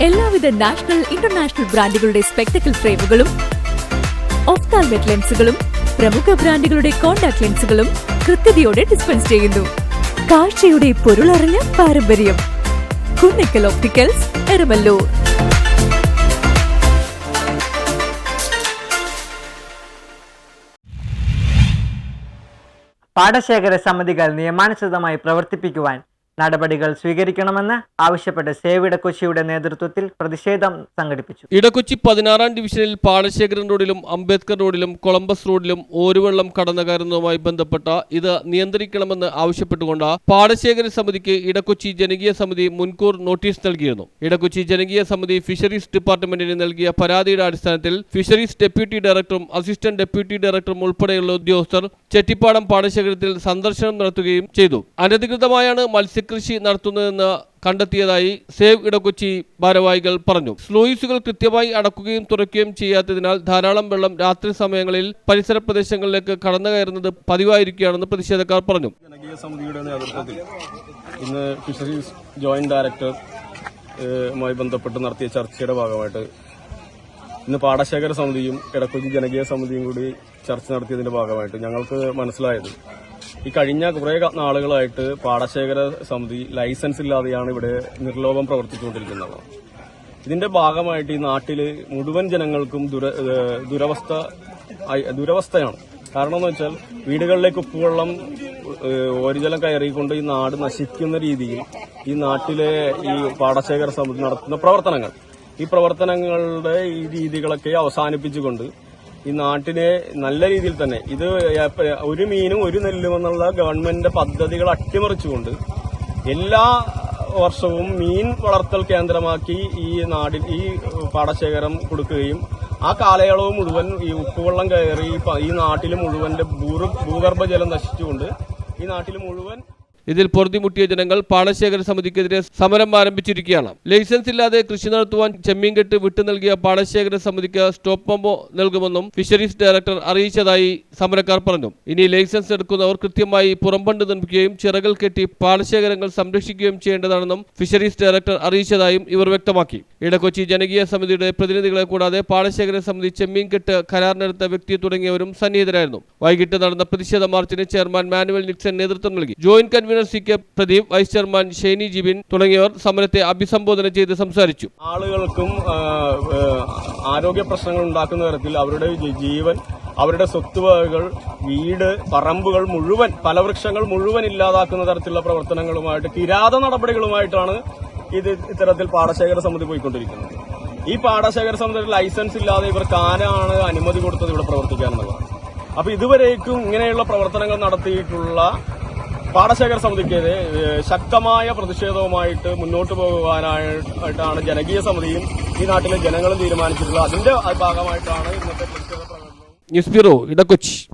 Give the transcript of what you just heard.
എല്ലാവിധ national international ബ്രാൻഡുകളുടെ spectacle ഫ്രെയിമുകളും ഒഫ്താൽമെറ്റ് ലെൻസുകളും പ്രമുഖ ബ്രാൻഡുകളുടെ കോൺടാക്ട് ലെൻസുകളും കൃത്യതയോടെ ഡിസ്പെൻസ് ചെയ്യുന്നു. കാഴ്ചയുടെ പൊരുളറിഞ്ഞ പാരമ്പര്യം. കുന്നിക്കൽ ഒപ്റ്റിക്കൽസ്, എരമല്ലൂർ. പാടശേഖര സമിതികൾ നിയമാനുസൃതമായി പ്രവർത്തിപ്പിക്കുവാൻ നടപടികൾ സ്വീകരിക്കണമെന്ന് ആവശ്യപ്പെട്ട് സേവ് ഇടക്കൊച്ചിയുടെ നേതൃത്വത്തിൽ പ്രതിഷേധം സംഘടിപ്പിച്ചു. ഇടക്കൊച്ചി 16-ാം ഡിവിഷനിൽ പാടശേഖരൻ റോഡിലും അംബേദ്കർ റോഡിലും കൊളംബസ് റോഡിലും ഓരുവെള്ളം കടന്നു കയറുന്നതുമായി ബന്ധപ്പെട്ട ഇത് നിയന്ത്രിക്കണമെന്ന് ആവശ്യപ്പെട്ടുകൊണ്ട് പാടശേഖര സമിതിക്ക് ഇടക്കൊച്ചി ജനകീയ സമിതി മുൻകൂർ നോട്ടീസ് നൽകിയിരുന്നു. ഇടക്കൊച്ചി ജനകീയ സമിതി ഫിഷറീസ് ഡിപ്പാർട്ട്മെന്റിന് നൽകിയ പരാതിയുടെ അടിസ്ഥാനത്തിൽ ഫിഷറീസ് ഡെപ്യൂട്ടി ഡയറക്ടറും അസിസ്റ്റന്റ് ഡെപ്യൂട്ടി ഡയറക്ടറും ഉൾപ്പെടെയുള്ള ഉദ്യോഗസ്ഥർ ചെട്ടിപ്പാടം പാടശേഖരത്തിൽ സന്ദർശനം നടത്തുകയും ചെയ്തു. അനധികൃതമായാണ് മത്സ്യകൃഷി നടത്തുന്നതെന്ന് കണ്ടെത്തിയതായി സേവ് ഇടക്കൊച്ചി ഭാരവാഹികൾ പറഞ്ഞു. സ്ലൂയിസുകൾ കൃത്യമായി അടക്കുകയും തുറക്കുകയും ചെയ്യാത്തതിനാൽ ധാരാളം വെള്ളം രാത്രി സമയങ്ങളിൽ പരിസര പ്രദേശങ്ങളിലേക്ക് കടന്നു കയറുന്നത് പതിവായിരിക്കുകയാണെന്ന് പ്രതിഷേധക്കാർ പറഞ്ഞു. ജനകീയ സമിതിയുടെ നേതൃത്വത്തിൽ ഇന്ന് ഫിഷറീസ് ജോയിന്റ് ഡയറക്ടറുമായി ബന്ധപ്പെട്ട് നടത്തിയ ചർച്ചയുടെ ഭാഗമായിട്ട് ഇന്ന് പാടശേഖര സമിതിയും ഇടക്കൊച്ചി ജനകീയ സമിതിയും കൂടി ചർച്ച നടത്തിയതിന്റെ ഭാഗമായിട്ട് ഞങ്ങൾക്ക് മനസ്സിലായത് ഈ കഴിഞ്ഞ കുറേ നാളുകളായിട്ട് പാടശേഖര സമിതി ലൈസൻസ് ഇല്ലാതെയാണ് ഇവിടെ നിർലോഭം പ്രവർത്തിച്ചുകൊണ്ടിരിക്കുന്നത്. ഇതിന്റെ ഭാഗമായിട്ട് ഈ നാട്ടില് മുഴുവൻ ജനങ്ങൾക്കും ദുരവസ്ഥയാണ്. കാരണം എന്ന് വെച്ചാൽ വീടുകളിലേക്ക് ഉപ്പുവെള്ളം ഓരിജലം കയറിക്കൊണ്ട് ഈ നാട് നശിക്കുന്ന രീതിയിൽ ഈ നാട്ടിലെ ഈ പാടശേഖര സമിതി നടത്തുന്ന ഈ പ്രവർത്തനങ്ങളുടെ ഈ രീതികളൊക്കെ അവസാനിപ്പിച്ചുകൊണ്ട് ഈ നാട്ടിനെ നല്ല രീതിയിൽ തന്നെ ഇത് ഒരു മീനും ഒരു നെല്ലും എന്നുള്ള ഗവൺമെന്റിന്റെ പദ്ധതികൾ അട്ടിമറിച്ചുകൊണ്ട് എല്ലാ വർഷവും മീൻ വളർത്തൽ കേന്ദ്രമാക്കി ഈ പാടശേഖരം കൊടുക്കുകയും ആ കാലയളവ് മുഴുവൻ ഈ ഉപ്പുവെള്ളം കയറി ഈ നാട്ടിൽ മുഴുവന്റെ ഭൂഗർഭജലം നശിച്ചുകൊണ്ട് ഈ നാട്ടിൽ മുഴുവൻ ഇതിൽ പൊറുതിമുട്ടിയ ജനങ്ങൾ പാടശേഖര സമിതിക്കെതിരെ സമരം ആരംഭിച്ചിരിക്കുകയാണ്. ലൈസൻസ് ഇല്ലാതെ കൃഷി നടത്തുവാൻ ചെമ്മീൻകെട്ട് വിട്ടു നൽകിയ പാടശേഖര സമിതിക്ക് സ്റ്റോപ്പ് മെമ്മോ നൽകുമെന്നും ഫിഷറീസ് ഡയറക്ടർ അറിയിച്ചതായി സമരക്കാർ പറഞ്ഞു. ഇനി ലൈസൻസ് എടുക്കുന്നവർ കൃത്യമായി പുറംബണ്ട് നിർമ്മിക്കുകയും ചിറകൾ കെട്ടി പാടശേഖരങ്ങൾ സംരക്ഷിക്കുകയും ചെയ്യേണ്ടതാണെന്നും ഫിഷറീസ് ഡയറക്ടർ അറിയിച്ചതായും ഇവർ വ്യക്തമാക്കി. ഇടക്കൊച്ചി ജനകീയ സമിതിയുടെ പ്രതിനിധികളെ കൂടാതെ പാടശേഖര സമിതി ചെമ്മീൻകെട്ട് കരാറിനെടുത്ത വ്യക്തി തുടങ്ങിയവരും സന്നിഹിതരായിരുന്നു. വൈകിട്ട് നടന്ന പ്രതിഷേധ മാർച്ചിന് ചെയർമാൻ മാനുവൽ നിക്സൺ നേതൃത്വം നൽകി. Joint convener C K. Pradeep, vice chairman Shainy Jibin തുടങ്ങിയവർ സമരത്തെ അഭിസംബോധന ചെയ്ത് സംസാരിച്ചു. ആളുകൾക്കും ആരോഗ്യ പ്രശ്നങ്ങൾ ഉണ്ടാക്കുന്ന തരത്തിൽ അവരുടെ ജീവൻ, അവരുടെ സ്വത്തുവകകൾ, വീട്, പറമ്പുകൾ മുഴുവൻ, ഫലവൃക്ഷങ്ങൾ മുഴുവൻ ഇല്ലാതാക്കുന്ന തരത്തിലുള്ള പ്രവർത്തനങ്ങളുമായിട്ട് കിരാത നടപടികളുമായിട്ടാണ് ഇത്തരത്തിൽ പാടശേഖര സമിതി പോയിക്കൊണ്ടിരിക്കുന്നത്. ഈ പാടശേഖര സമിതിയുടെ ലൈസൻസ് ഇല്ലാതെ ഇവർക്ക് ആരാണ് അനുമതി കൊടുത്തത് ഇവിടെ പ്രവർത്തിക്കാനുള്ളതാണ്. അപ്പൊ ഇതുവരേക്കും ഇങ്ങനെയുള്ള പ്രവർത്തനങ്ങൾ നടത്തിയിട്ടുള്ള പാടശേഖര സമിതിക്കെതിരെ ശക്തമായ പ്രതിഷേധവുമായിട്ട് മുന്നോട്ട് പോകുവാനായിട്ടാണ് ജനകീയ സമിതിയും ഈ നാട്ടിലെ ജനങ്ങളും തീരുമാനിച്ചിട്ടുള്ളത്. അതിന്റെ ഭാഗമായിട്ടാണ് ഇന്നത്തെ പ്രതിഷേധ പ്രകടനം. News bureau, Edakochi.